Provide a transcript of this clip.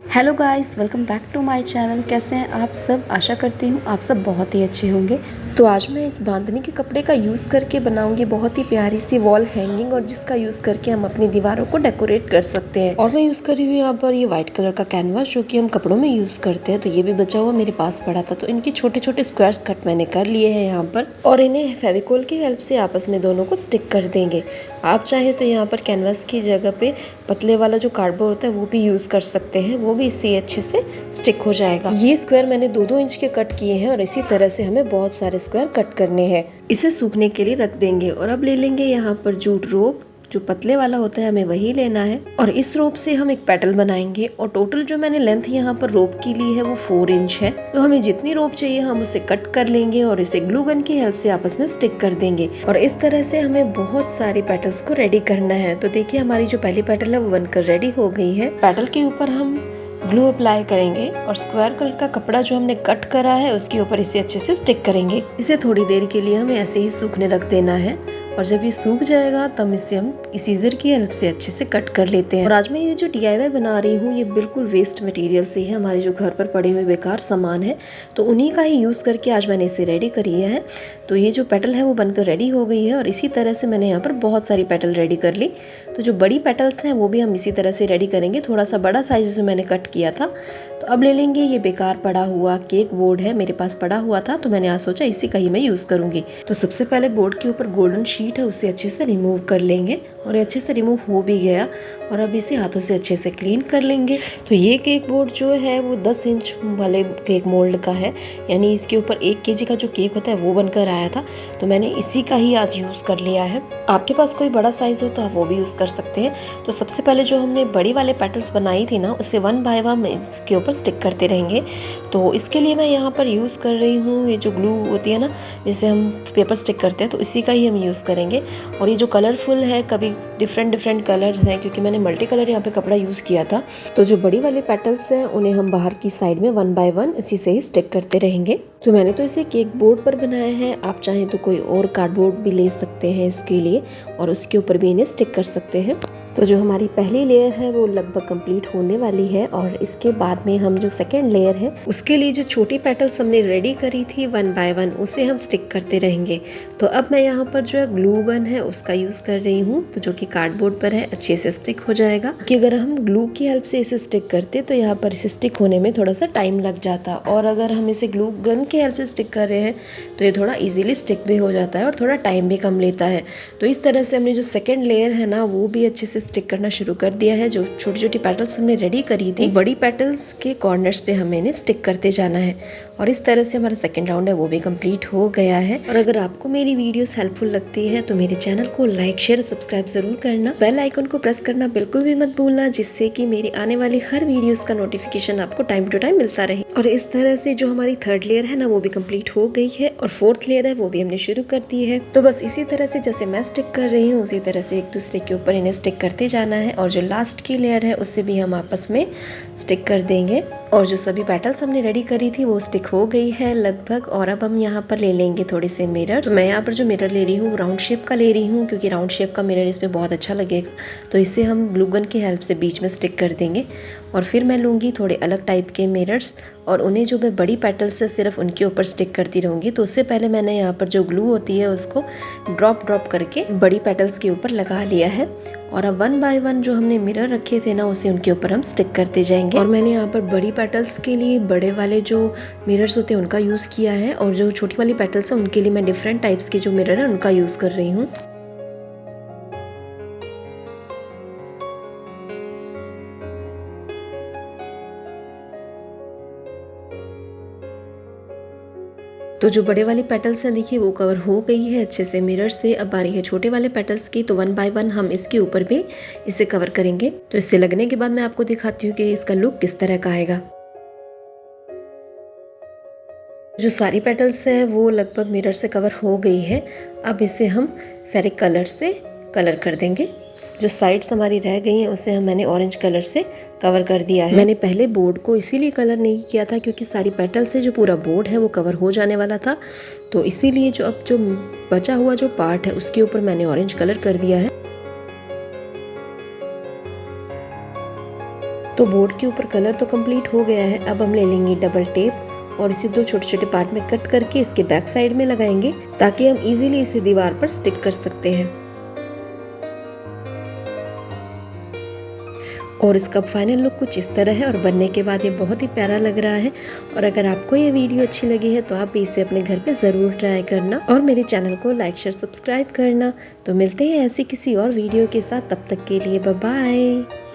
Hello guys, welcome back to my channel. कैसे हैं आप सब? आशा करती हूँ आप सब बहुत ही अच्छे होंगे। तो आज मैं इस बांधनी के कपड़े का यूज़ करके बनाऊंगी बहुत ही प्यारी सी वॉल हैंगिंग, और जिसका यूज़ करके हम अपनी दीवारों को डेकोरेट कर सकते हैं। और मैं यूज़ कर रही हूँ यहाँ पर ये वाइट कलर का कैनवास, जो कि हम कपड़ों में यूज़ करते हैं। तो ये भी बचा हुआ मेरे पास पड़ा था, तो इनके छोटे छोटे स्क्वायर्स कट मैंने कर लिए हैं यहाँ पर, और इन्हें फेविकोल की हेल्प से आपस में दोनों को स्टिक कर देंगे। आप चाहे तो यहाँ पर कैनवास की जगह पे पतले वाला जो कार्डबोर्ड होता है वो भी यूज़ कर सकते हैं, वो भी इससे अच्छे से स्टिक हो जाएगा। ये स्क्वायर मैंने 2-2 इंच के कट किए हैं, और इसी तरह से हमें बहुत सारे स्क्वायर कट करने हैं। इसे सूखने के लिए रख देंगे, और अब ले लेंगे यहाँ पर जूट रोप, जो पतले वाला होता है हमें वही लेना है, और इस रोप से हम एक पेटल बनाएंगे। और टोटल जो मैंने लेंथ यहाँ पर रोप की ली है वो 4 इंच है। तो हमें जितनी रोप चाहिए हम उसे कट कर लेंगे, और इसे ग्लू गन की हेल्प से आपस में स्टिक कर देंगे। और इस तरह से हमें बहुत सारे पेटल्स को रेडी करना है। तो देखिए, हमारी जो पहली पेटल है वो बनकर रेडी हो गई है। पेटल के ऊपर हम ग्लू अप्लाई करेंगे, और स्क्वायर कलर का कपड़ा जो हमने कट करा है उसके ऊपर इसे अच्छे से स्टिक करेंगे। इसे थोड़ी देर के लिए हमें ऐसे ही सूखने रख देना है, और जब ये सूख जाएगा तब इसे हम सीजर की हेल्प से अच्छे से कट कर लेते हैं। और आज मैं ये जो DIY बना रही हूँ ये बिल्कुल वेस्ट मटेरियल से है, हमारे जो घर पर पड़े हुए बेकार सामान है, तो उन्हीं का ही यूज़ करके आज मैंने इसे रेडी करी है। तो ये जो पेटल है वो बनकर रेडी हो गई है, और इसी तरह से मैंने यहाँ पर बहुत सारी पेटल रेडी कर ली। तो जो बड़ी पेटल्स हैं वो भी हम इसी तरह से रेडी करेंगे। थोड़ा सा बड़ा साइज इसमें मैंने कट किया था। तो अब ले लेंगे ये बेकार पड़ा हुआ केक बोर्ड है, मेरे पास पड़ा हुआ था, तो मैंने आज सोचा इसी का ही मैं यूज़ करूँगी। तो सबसे पहले बोर्ड के ऊपर गोल्डन शीट है उसे अच्छे से रिमूव कर लेंगे, और ये अच्छे से रिमूव हो भी गया। और अब इसे हाथों से अच्छे से क्लीन कर लेंगे। तो ये केक बोर्ड जो है वो 10 इंच वाले केक मोल्ड का है, यानी इसके ऊपर 1 kg का जो केक होता है वो बनकर आया था। तो मैंने इसी का ही आज यूज़ कर लिया है। आपके पास कोई बड़ा साइज़ हो तो आप वो भी यूज़ कर सकते हैं। तो सबसे पहले जो हमने बड़ी वाले पेटल्स बनाई थी ना, उसे 1 बाय 1 इसके ऊपर स्टिक करते रहेंगे। तो इसके लिए मैं यहाँ पर यूज़ कर रही हूँ ये जो ग्लू होती है ना, जिसे हम पेपर स्टिक करते हैं, तो इसी का ही हम यूज़ करेंगे। और ये जो कलरफुल है, कभी डिफरेंट कलर हैं, क्योंकि मैंने मल्टी कलर यहाँ पे कपड़ा यूज़ किया था। तो जो बड़ी वाले पेटल्स हैं उन्हें हम बाहर की साइड में 1 बाय 1 इसी से ही स्टिक करते रहेंगे। तो मैंने तो इसे केक बोर्ड पर बनाया है, आप चाहें तो कोई और कार्डबोर्ड भी ले सकते हैं इसके लिए, और उसके ऊपर भी इन्हें स्टिक कर सकते हैं। तो जो हमारी पहली लेयर है वो लगभग कंप्लीट होने वाली है, और इसके बाद में हम जो सेकंड लेयर है उसके लिए जो छोटी पेटल्स हमने रेडी करी थी 1 बाय 1 उसे हम स्टिक करते रहेंगे। तो अब मैं यहाँ पर जो है ग्लू गन है उसका यूज़ कर रही हूँ, तो जो कि कार्डबोर्ड पर है अच्छे से स्टिक हो जाएगा। कि अगर हम ग्लू की हेल्प से इसे स्टिक करते तो यहाँ पर इसे स्टिक होने में थोड़ा सा टाइम लग जाता, और अगर हम इसे ग्लू गन की हेल्प से स्टिक कर रहे हैं तो ये थोड़ा ईजिली स्टिक भी हो जाता है, और थोड़ा टाइम भी कम लेता है। तो इस तरह से हमने जो सेकेंड लेयर है ना वो भी अच्छे से स्टिक करना शुरू कर दिया है। जो छोटी छोटी पेटल्स हमने रेडी करी थी, बड़ी पेटल्स के कॉर्नर्स पे हमें इन्हें स्टिक करते जाना है, और इस तरह से हमारा सेकंड राउंड है वो भी कंप्लीट हो गया है। और अगर आपको मेरी वीडियोस हेल्पफुल लगती है तो मेरे चैनल को लाइक शेयर सब्सक्राइब जरूर करना, बेल आइकन को प्रेस करना बिल्कुल भी मत भूलना, जिससे कि मेरी आने वाली हर वीडियोस का नोटिफिकेशन आपको टाइम टू टाइम मिलता रहे। और इस तरह से जो हमारी थर्ड लेयर है ना वो भी कंप्लीट हो गई है, और फोर्थ लेयर है वो भी हमने शुरू कर दी है। तो बस इसी तरह से जैसे मैं स्टिक कर रही हूँ उसी तरह से एक दूसरे के ऊपर इन्हें स्टिक करते जाना है, और जो लास्ट की लेयर है उससे भी हम आपस में स्टिक कर देंगे। और जो सभी पेटल्स हमने रेडी करी थी वो स्टिक हो गई है लगभग। और अब हम यहाँ पर ले लेंगे थोड़े से मिरर्स। तो मैं यहाँ पर जो मिरर ले रही हूँ राउंड शेप का ले रही हूँ, क्योंकि राउंड शेप का मिरर इसमें बहुत अच्छा लगेगा। तो इसे हम ग्लू गन की हेल्प से बीच में स्टिक कर देंगे। और फिर मैं लूँगी थोड़े अलग टाइप के मिरर्स, और उन्हें जो मैं बड़ी पेटल्स से सिर्फ उनके ऊपर स्टिक करती रहूँगी। तो उससे पहले मैंने यहाँ पर जो ग्लू होती है उसको ड्रॉप करके बड़ी पेटल्स के ऊपर लगा लिया है। और अब 1 बाय 1 जो हमने मिरर रखे थे ना उसे उनके ऊपर हम स्टिक करते जाएंगे। और मैंने यहाँ पर बड़ी पेटल्स के लिए बड़े वाले जो मिरर्स होते हैं उनका यूज़ किया है, और जो छोटी वाली पेटल्स है उनके लिए मैं डिफरेंट टाइप्स के जो मिरर है उनका यूज़ कर रही हूँ। तो जो बड़े वाली पेटल्स हैं देखिए वो कवर हो गई है अच्छे से मिरर से। अब बारी है छोटे वाले पेटल्स की, तो 1 बाय 1 हम इसके ऊपर भी इसे कवर करेंगे। तो इससे लगने के बाद मैं आपको दिखाती हूँ कि इसका लुक किस तरह का आएगा। जो सारी पेटल्स है वो लगभग मिरर से कवर हो गई है। अब इसे हम फेरिक कलर से कलर कर देंगे। जो साइड्स हमारी रह गई हैं उसे मैंने ऑरेंज कलर से कवर कर दिया है। मैंने पहले बोर्ड को इसीलिए कलर नहीं किया था क्योंकि सारी पेटल से जो पूरा बोर्ड है वो कवर हो जाने वाला था, तो इसीलिए जो अब जो बचा हुआ जो पार्ट है उसके ऊपर मैंने ऑरेंज कलर कर दिया है। तो बोर्ड के ऊपर कलर तो कंप्लीट हो गया है। अब हम ले लेंगे डबल टेप और इसे 2 छोटे-छोटे पार्ट में कट करके इसके बैक साइड में लगाएंगे ताकि हम इजीली इसे दीवार पर स्टिक कर सकते हैं। और इसका फाइनल लुक कुछ इस तरह है और बनने के बाद ये बहुत ही प्यारा लग रहा है। और अगर आपको ये वीडियो अच्छी लगी है तो आप भी इसे अपने घर पे ज़रूर ट्राई करना और मेरे चैनल को लाइक शेयर सब्सक्राइब करना। तो मिलते हैं ऐसी किसी और वीडियो के साथ, तब तक के लिए बाय बाय।